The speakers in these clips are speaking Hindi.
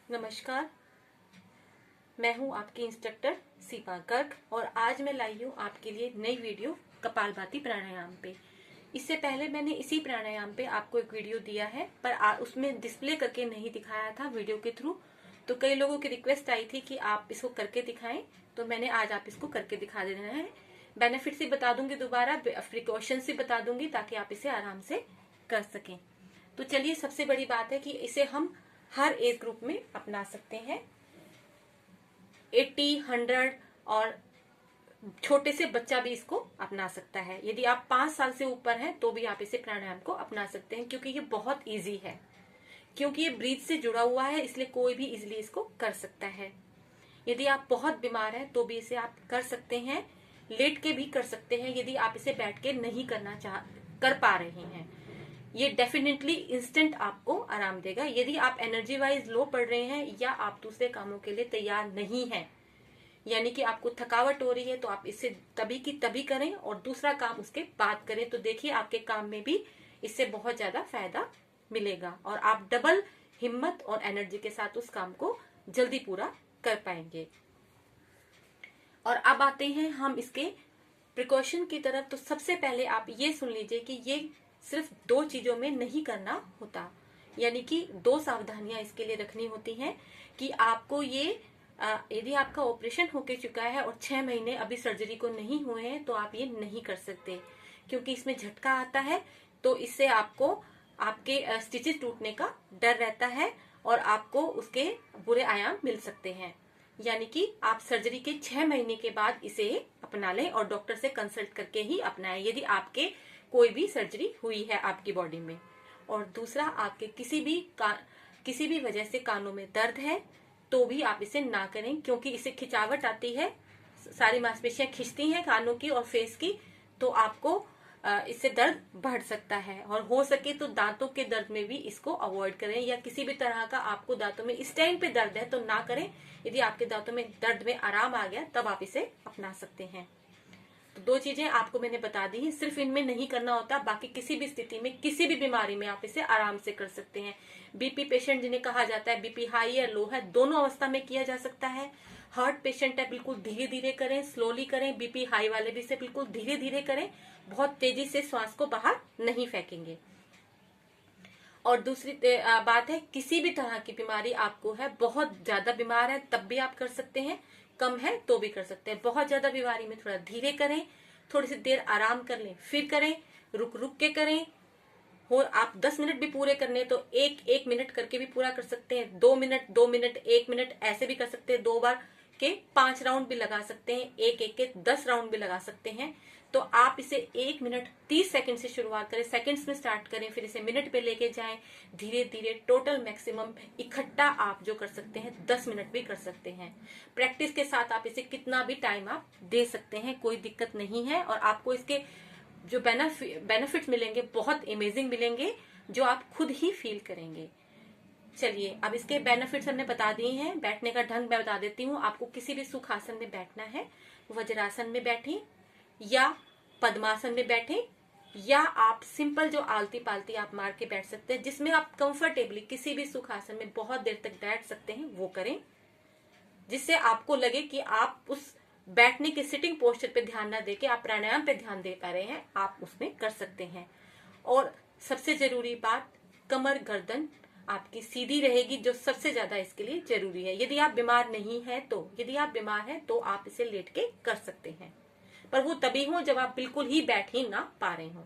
नमस्कार, मैं हूं आपकी इंस्ट्रक्टर सीमा गर्ग और आज मैं लाई हूं आपके लिए नई वीडियो कपालभाति प्राणायाम पे। इससे पहले मैंने इसी प्राणायाम पे आपको एक वीडियो दिया है, पर उसमें डिस्प्ले करके नहीं दिखाया था वीडियो के थ्रू। तो कई लोगों की रिक्वेस्ट आई थी कि आप इसको करके दिखाएं, तो मैंने आज आप इसको करके दिखा देना है। बेनिफिट भी बता दूंगी, दोबारा प्रिकॉशंस भी बता दूंगी ताकि आप इसे आराम से कर सकें। तो चलिए, सबसे बड़ी बात है कि इसे हम हर एज ग्रुप में अपना सकते हैं। 80, 100 और छोटे से बच्चा भी इसको अपना सकता है। यदि आप 5 साल से ऊपर हैं तो भी आप इसे प्राणायाम को अपना सकते हैं, क्योंकि ये बहुत इजी है। क्योंकि ये ब्रीथ से जुड़ा हुआ है, इसलिए कोई भी इजीली इसको कर सकता है। यदि आप बहुत बीमार हैं तो भी इसे आप कर सकते हैं, लेट के भी कर सकते हैं। यदि आप इसे बैठ के नहीं कर पा रहे हैं, ये डेफिनेटली इंस्टेंट आपको आराम देगा। यदि आप एनर्जी वाइज लो पड़ रहे हैं या आप दूसरे कामों के लिए तैयार नहीं हैं, यानी कि आपको थकावट हो रही है, तो आप इसे तभी की तभी करें और दूसरा काम उसके बाद करें। तो देखिए, आपके काम में भी इससे बहुत ज्यादा फायदा मिलेगा और आप डबल हिम्मत और एनर्जी के साथ उस काम को जल्दी पूरा कर पाएंगे। और अब आते हैं हम इसके प्रिकॉशन की तरफ। तो सबसे पहले आप ये सुन लीजिए कि ये सिर्फ 2 चीजों में नहीं करना होता, यानी कि 2 सावधानियां इसके लिए रखनी होती हैं कि आपको ये यदि आपका ऑपरेशन होके चुका है और 6 महीने अभी सर्जरी को नहीं हुए हैं तो आप ये नहीं कर सकते, क्योंकि इसमें झटका आता है। तो इससे आपको आपके स्टिचेस टूटने का डर रहता है और आपको उसके बुरे आयाम मिल सकते हैं। यानी कि आप सर्जरी के 6 महीने के बाद इसे अपना लें और डॉक्टर से कंसल्ट करके ही अपनाएं, यदि आपके कोई भी सर्जरी हुई है आपकी बॉडी में। और दूसरा, आपके किसी भी वजह से कानों में दर्द है तो भी आप इसे ना करें, क्योंकि इससे खिंचावट आती है, सारी मांसपेशियां खिंचती हैं कानों की और फेस की, तो आपको इससे दर्द बढ़ सकता है। और हो सके तो दांतों के दर्द में भी इसको अवॉइड करें, या किसी भी तरह का आपको दांतों में इस टाइम पे दर्द है तो ना करें। यदि आपके दांतों में दर्द में आराम आ गया तब आप इसे अपना सकते हैं। तो 2 चीजें आपको मैंने बता दी हैं, सिर्फ इनमें नहीं करना होता, बाकी किसी भी स्थिति में किसी भी बीमारी में आप इसे आराम से कर सकते हैं। बीपी पेशेंट जिन्हें कहा जाता है, बीपी हाई या लो है, दोनों अवस्था में किया जा सकता है। हार्ट पेशेंट है, बिल्कुल धीरे धीरे करें, स्लोली करें। बीपी हाई वाले भी इसे बिल्कुल धीरे धीरे करें, बहुत तेजी से श्वास को बाहर नहीं फेंकेंगे। और दूसरी बात है, किसी भी तरह की बीमारी आपको है, बहुत ज्यादा बीमार है तब भी आप कर सकते हैं, कम है तो भी कर सकते हैं। बहुत ज्यादा बीमारी में थोड़ा धीरे करें, थोड़ी सी देर आराम कर लें, फिर करें, रुक रुक के करें। और आप 10 मिनट भी पूरे करने तो 1-1 मिनट करके भी पूरा कर सकते हैं। 2 मिनट, 2 मिनट, 1 मिनट ऐसे भी कर सकते हैं। 2 बार के 5 राउंड भी लगा सकते हैं, एक एक के 10 राउंड भी लगा सकते हैं। तो आप इसे 1 मिनट 30 सेकंड से शुरुआत करें, सेकंड्स में स्टार्ट करें, फिर इसे मिनट पे लेके जाएं, धीरे धीरे। टोटल मैक्सिमम इकट्ठा आप जो कर सकते हैं 10 मिनट भी कर सकते हैं। प्रैक्टिस के साथ आप इसे कितना भी टाइम आप दे सकते हैं, कोई दिक्कत नहीं है। और आपको इसके जो बेनिफिट्स मिलेंगे बहुत अमेजिंग मिलेंगे, जो आप खुद ही फील करेंगे। चलिए, अब इसके बेनिफिट्स हमने बता दिए हैं। बैठने का ढंग मैं बता देती हूँ। आपको किसी भी सुखासन में बैठना है, वज्रासन में बैठें या पद्मासन में बैठें, या आप सिंपल जो आलती पालती आप मार के बैठ सकते हैं, जिसमें आप कंफर्टेबली किसी भी सुखासन में बहुत देर तक बैठ सकते हैं, वो करें। जिससे आपको लगे कि आप उस बैठने के सिटिंग पोस्चर पे ध्यान ना देके आप प्राणायाम पे ध्यान दे पा रहे हैं, आप उसमें कर सकते हैं। और सबसे जरूरी बात, कमर गर्दन आपकी सीधी रहेगी, जो सबसे ज्यादा इसके लिए जरूरी है। यदि आप बीमार नहीं है तो, यदि आप बीमार हैं तो आप इसे लेट के कर सकते हैं, पर वो तभी हो जब आप बिल्कुल ही बैठ ही ना पा रहे हो।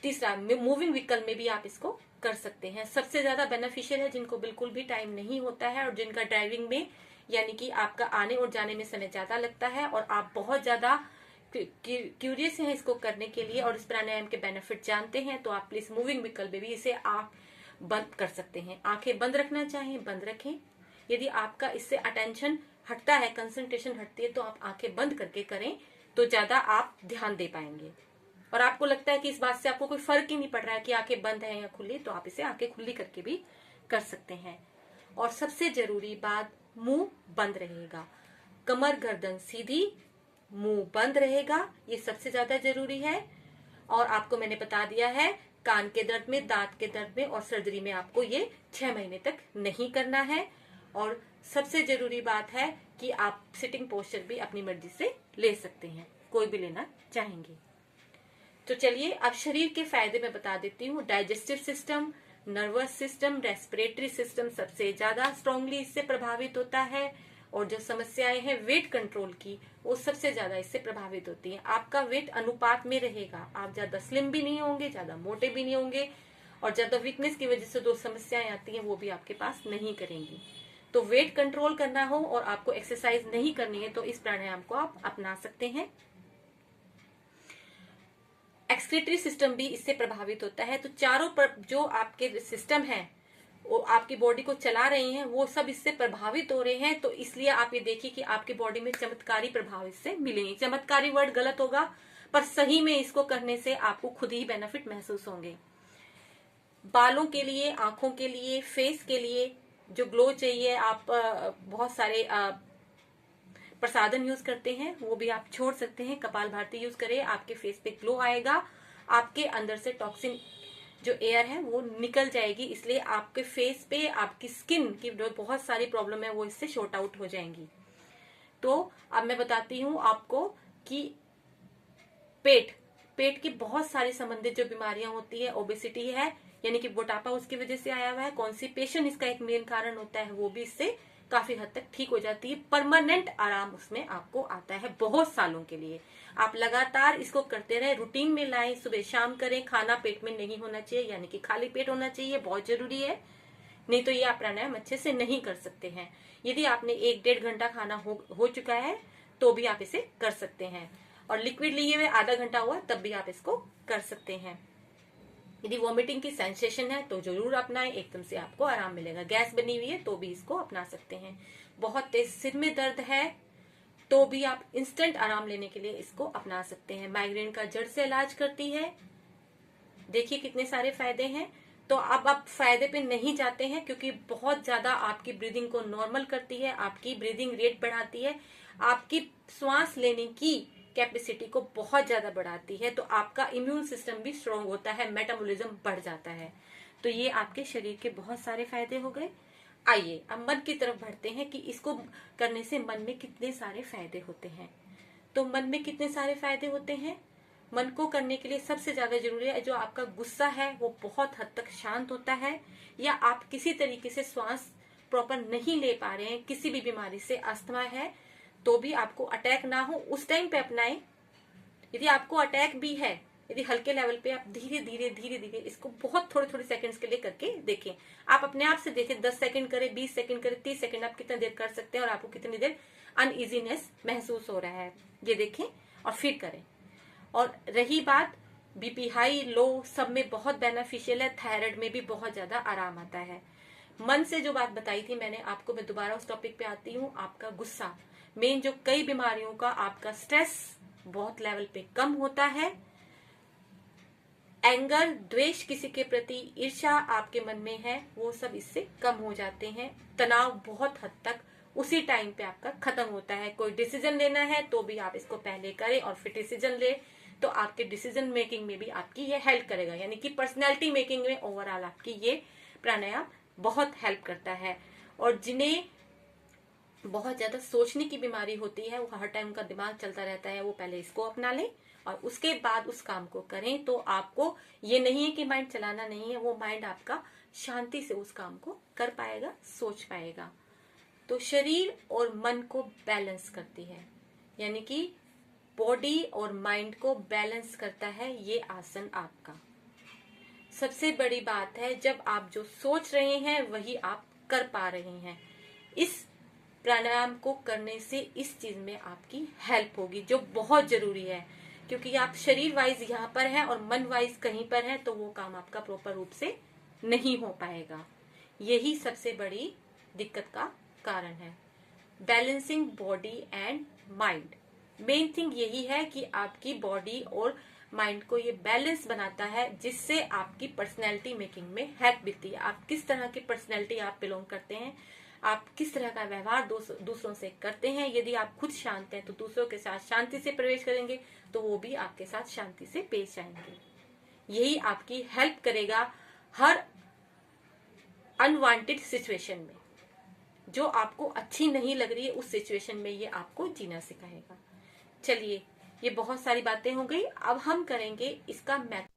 तीसरा, मूविंग व्हीकल में भी आप इसको कर सकते हैं। सबसे ज्यादा बेनिफिशियल है जिनको बिल्कुल भी टाइम नहीं होता है और जिनका ड्राइविंग में, यानी कि आपका आने और जाने में समय ज्यादा लगता है और आप बहुत ज्यादा क्यूरियस हैं इसको करने के लिए और इस प्राणायाम के बेनिफिट जानते हैं, तो आप प्लीज मूविंग व्हीकल में भी इसे आप बंद कर सकते हैं। आंखें बंद रखना चाहें बंद रखें। यदि आपका इससे अटेंशन हटता है, कंसंट्रेशन हटती है, तो आप आंखें बंद करके करें तो ज्यादा आप ध्यान दे पाएंगे। और आपको लगता है कि इस बात से आपको कोई फर्क ही नहीं पड़ रहा है कि आंखें बंद है या खुली, तो आप इसे आंखें खुली करके भी कर सकते हैं। और सबसे जरूरी बात, मुंह बंद रहेगा, कमर गर्दन सीधी, मुंह बंद रहेगा, ये सबसे ज्यादा जरूरी है। और आपको मैंने बता दिया है कान के दर्द में, दांत के दर्द में और सर्जरी में आपको ये 6 महीने तक नहीं करना है। और सबसे जरूरी बात है कि आप सिटिंग पोस्चर भी अपनी मर्जी से ले सकते हैं, कोई भी लेना चाहेंगे। तो चलिए अब शरीर के फायदे मैं बता देती हूँ। Digestive system, nervous system, respiratory system सबसे ज्यादा स्ट्रांगली इससे प्रभावित होता है। और जो समस्याएं हैं वेट कंट्रोल की, वो सबसे ज्यादा इससे प्रभावित होती हैं। आपका वेट अनुपात में रहेगा, आप ज्यादा स्लिम भी नहीं होंगे, ज्यादा मोटे भी नहीं होंगे, और ज्यादा वीकनेस की वजह से जो समस्याएं आती हैं वो भी आपके पास नहीं करेंगी। तो वेट कंट्रोल करना हो और आपको एक्सरसाइज नहीं करनी है तो इस प्राणायाम को आप अपना सकते हैं। एक्सक्रीटरी सिस्टम भी इससे प्रभावित होता है। तो चारों पर जो आपके सिस्टम है वो आपकी बॉडी को चला रहे हैं, वो सब इससे प्रभावित हो रहे हैं। तो इसलिए आप ये देखिए कि आपकी बॉडी में चमत्कारी प्रभाव इससे मिलेंगे। चमत्कारी वर्ड गलत होगा, पर सही में इसको करने से आपको खुद ही बेनिफिट महसूस होंगे। बालों के लिए, आंखों के लिए, फेस के लिए जो ग्लो चाहिए, आप बहुत सारे प्रसाधन यूज करते हैं वो भी आप छोड़ सकते हैं। कपालभाति यूज करें, आपके फेस पे ग्लो आएगा, आपके अंदर से टॉक्सिन जो एयर है वो निकल जाएगी। इसलिए आपके फेस पे, आपकी स्किन की जो बहुत सारी प्रॉब्लम है वो इससे शॉर्ट आउट हो जाएंगी। तो अब मैं बताती हूँ आपको कि पेट की बहुत सारी संबंधित जो बीमारियां होती है, ओबेसिटी है यानी कि मोटापा उसकी वजह से आया हुआ है, कॉन्स्टिपेशन इसका एक मेन कारण होता है, वो भी इससे काफी हद तक ठीक हो जाती है। परमानेंट आराम उसमें आपको आता है बहुत सालों के लिए। आप लगातार इसको करते रहे, रूटीन में लाएं, सुबह शाम करें। खाना पेट में नहीं होना चाहिए, यानी कि खाली पेट होना चाहिए, बहुत जरूरी है। नहीं तो ये आप प्राणायाम अच्छे से नहीं कर सकते हैं। यदि आपने 1-1.5 घंटा खाना हो चुका है तो भी आप इसे कर सकते हैं, और लिक्विड लिए हुए आधा घंटा हुआ तब भी आप इसको कर सकते हैं। यदि वॉमिटिंग की सेंसेशन है तो जरूर अपनाएं, एकदम से आपको आराम मिलेगा। गैस बनी हुई है तो भी इसको अपना सकते हैं। बहुत तेज सिर में दर्द है तो भी आप इंस्टेंट आराम लेने के लिए इसको अपना सकते हैं। माइग्रेन का जड़ से इलाज करती है। देखिए कितने सारे फायदे हैं। तो अब आप फायदे पे नहीं जाते हैं क्योंकि बहुत ज्यादा आपकी ब्रीदिंग को नॉर्मल करती है, आपकी ब्रीदिंग रेट बढ़ाती है, आपकी श्वास लेने की कैपेसिटी को बहुत ज्यादा बढ़ाती है। तो आपका इम्यून सिस्टम भी स्ट्रांग होता है, मेटाबॉलिज्म बढ़ जाता है। तो ये आपके शरीर के बहुत सारे फायदे हो गए। आइए अब मन की तरफ बढ़ते हैं कि इसको करने से मन में कितने सारे फायदे होते हैं। तो मन में कितने सारे फायदे होते हैं। मन को करने के लिए सबसे ज्यादा जरूरी है जो आपका गुस्सा है वो बहुत हद तक शांत होता है, या आप किसी तरीके से श्वास प्रॉपर नहीं ले पा रहे हैं, किसी भी बीमारी से, अस्थमा है तो भी आपको अटैक ना हो उस टाइम पे अपनाएं। यदि आपको अटैक भी है, यदि हल्के लेवल पे, आप धीरे धीरे इसको बहुत थोड़े सेकंड्स के लिए करके देखें। आप अपने आप से देखें, 10 सेकंड करें, 20 सेकंड करें, 30 सेकंड, आप कितनी देर कर सकते हैं और आपको कितनी देर अनइजीनेस महसूस हो रहा है, ये देखें और फिर करें। और रही बात बीपी हाई लो सब में बहुत बेनिफिशियल है, थायराइड में भी बहुत ज्यादा आराम आता है। मन से जो बात बताई थी मैंने आपको, मैं दोबारा उस टॉपिक पे आती हूँ। आपका गुस्सा, मेन जो कई बीमारियों का आपका स्ट्रेस बहुत लेवल पे कम होता है। एंगर, द्वेष किसी के प्रति, ईर्ष्या आपके मन में है, वो सब इससे कम हो जाते हैं। तनाव बहुत हद तक उसी टाइम पे आपका खत्म होता है। कोई डिसीजन लेना है तो भी आप इसको पहले करें और फिर डिसीजन ले, तो आपके डिसीजन मेकिंग में भी आपकी ये हेल्प करेगा, यानी कि पर्सनैलिटी मेकिंग में ओवरऑल आपकी ये प्राणायाम बहुत हेल्प करता है। और जिन्हें बहुत ज्यादा सोचने की बीमारी होती है, वो हर टाइम उनका दिमाग चलता रहता है, वो पहले इसको अपना लें और उसके बाद उस काम को करें। तो आपको ये नहीं है कि माइंड चलाना नहीं है, वो माइंड आपका शांति से उस काम को कर पाएगा, सोच पाएगा। तो शरीर और मन को बैलेंस करती है, यानी कि बॉडी और माइंड को बैलेंस करता है ये आसन आपका। सबसे बड़ी बात है जब आप जो सोच रहे हैं वही आप कर पा रहे हैं। इस प्राणायाम को करने से इस चीज में आपकी हेल्प होगी, जो बहुत जरूरी है, क्योंकि आप शरीर वाइज यहाँ पर हैं और मन वाइज कहीं पर हैं, तो वो काम आपका प्रॉपर रूप से नहीं हो पाएगा। यही सबसे बड़ी दिक्कत का कारण है। Balancing body and mind, main thing यही है कि आपकी बॉडी और माइंड को ये बैलेंस बनाता है, जिससे आपकी पर्सनैलिटी मेकिंग में हेल्प मिलती है। आप किस तरह की पर्सनैलिटी आप बिलोंग करते हैं, आप किस तरह का व्यवहार दूसरों से करते हैं। यदि आप खुद शांत हैं तो दूसरों के साथ शांति से प्रवेश करेंगे, तो वो भी आपके साथ शांति से पेश आएंगे। यही आपकी हेल्प करेगा हर अनवांटेड सिचुएशन में, जो आपको अच्छी नहीं लग रही है उस सिचुएशन में ये आपको जीना सिखाएगा। चलिए, ये बहुत सारी बातें हो गई। अब हम करेंगे इसका मेथड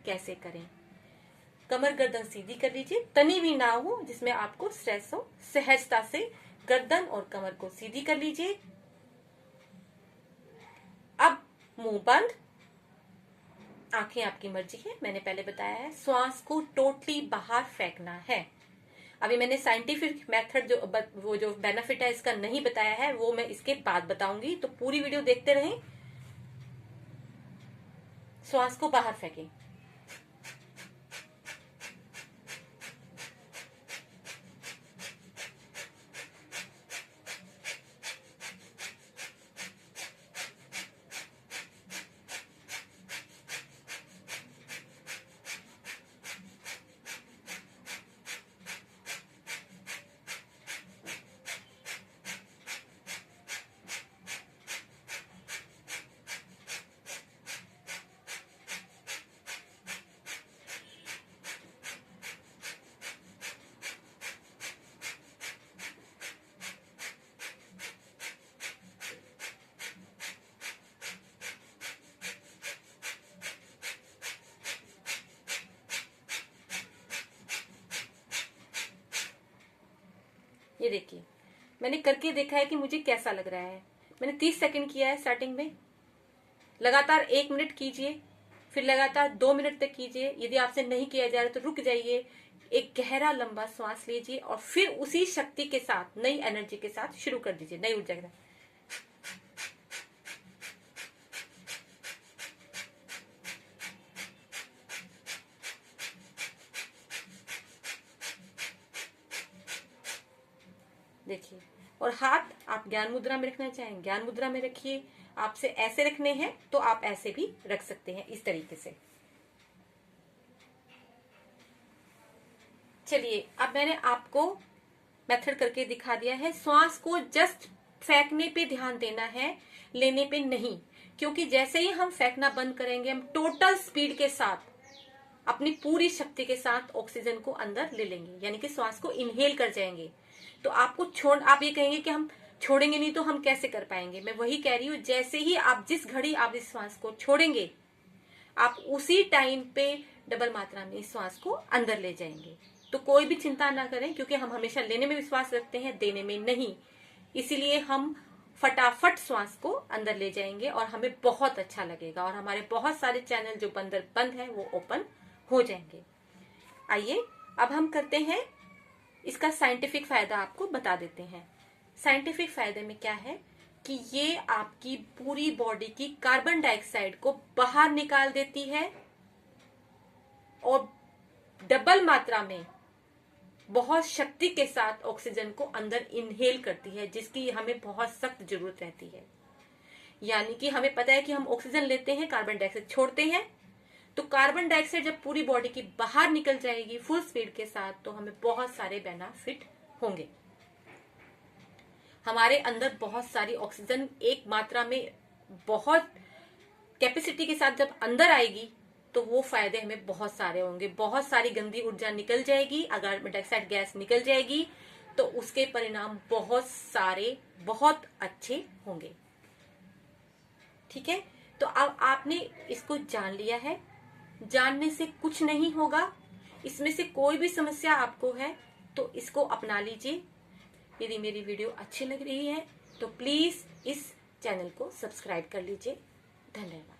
कैसे करें। कमर गर्दन सीधी कर लीजिए, तनी भी ना हो जिसमें आपको स्ट्रेस हो। सहजता से गर्दन और कमर को सीधी कर लीजिए। अब मुंह बंद, आंखें आपकी मर्जी है, मैंने पहले बताया है। श्वास को टोटली बाहर फेंकना है। अभी मैंने साइंटिफिक मेथड जो बेनिफिट है इसका नहीं बताया है, वो मैं इसके बाद बताऊंगी, तो पूरी वीडियो देखते रहें। श्वास को बाहर फेंकें। ये देखिए, मैंने करके देखा है कि मुझे कैसा लग रहा है। मैंने 30 सेकंड किया है स्टार्टिंग में। लगातार 1 मिनट कीजिए, फिर लगातार 2 मिनट तक कीजिए। यदि आपसे नहीं किया जा रहा तो रुक जाइए, एक गहरा लंबा श्वास लीजिए और फिर उसी शक्ति के साथ, नई एनर्जी के साथ शुरू कर दीजिए, नई ऊर्जा के साथ। देखिए, और हाथ आप ज्ञान मुद्रा में रखना चाहें ज्ञान मुद्रा में रखिए। आपसे ऐसे रखने हैं तो आप ऐसे भी रख सकते हैं, इस तरीके से। चलिए, अब मैंने आपको मेथड करके दिखा दिया है। श्वास को जस्ट फेंकने पे ध्यान देना है, लेने पे नहीं, क्योंकि जैसे ही हम फेंकना बंद करेंगे, हम टोटल स्पीड के साथ, अपनी पूरी शक्ति के साथ ऑक्सीजन को अंदर ले लेंगे, यानी कि श्वास को इनहेल कर जाएंगे। तो आपको आप ये कहेंगे कि हम छोड़ेंगे नहीं, तो हम कैसे कर पाएंगे। मैं वही कह रही हूँ, जैसे ही आप जिस घड़ी आप इस श्वास को छोड़ेंगे, आप उसी टाइम पे डबल मात्रा में इस श्वास को अंदर ले जाएंगे। तो कोई भी चिंता ना करें, क्योंकि हम हमेशा लेने में विश्वास रखते हैं, देने में नहीं। इसीलिए हम फटाफट श्वास को अंदर ले जाएंगे और हमें बहुत अच्छा लगेगा, और हमारे बहुत सारे चैनल जो बंद है वो ओपन हो जाएंगे। आइए, अब हम करते हैं इसका साइंटिफिक फायदा, आपको बता देते हैं। साइंटिफिक फायदे में क्या है कि ये आपकी पूरी बॉडी की कार्बन डाइऑक्साइड को बाहर निकाल देती है और डबल मात्रा में बहुत शक्ति के साथ ऑक्सीजन को अंदर इनहेल करती है, जिसकी हमें बहुत सख्त जरूरत रहती है। यानी कि हमें पता है कि हम ऑक्सीजन लेते हैं, कार्बन डाइऑक्साइड छोड़ते हैं, तो कार्बन डाइऑक्साइड जब पूरी बॉडी की बाहर निकल जाएगी फुल स्पीड के साथ, तो हमें बहुत सारे बेनिफिट होंगे। हमारे अंदर बहुत सारी ऑक्सीजन एक मात्रा में बहुत कैपेसिटी के साथ जब अंदर आएगी, तो वो फायदे हमें बहुत सारे होंगे। बहुत सारी गंदी ऊर्जा निकल जाएगी, अगर कार्बन डाइऑक्साइड गैस निकल जाएगी, तो उसके परिणाम बहुत सारे, बहुत अच्छे होंगे। ठीक है, तो अब आपने इसको जान लिया है। जानने से कुछ नहीं होगा, इसमें से कोई भी समस्या आपको है तो इसको अपना लीजिए। यदि मेरी वीडियो अच्छी लग रही है तो प्लीज इस चैनल को सब्सक्राइब कर लीजिए। धन्यवाद।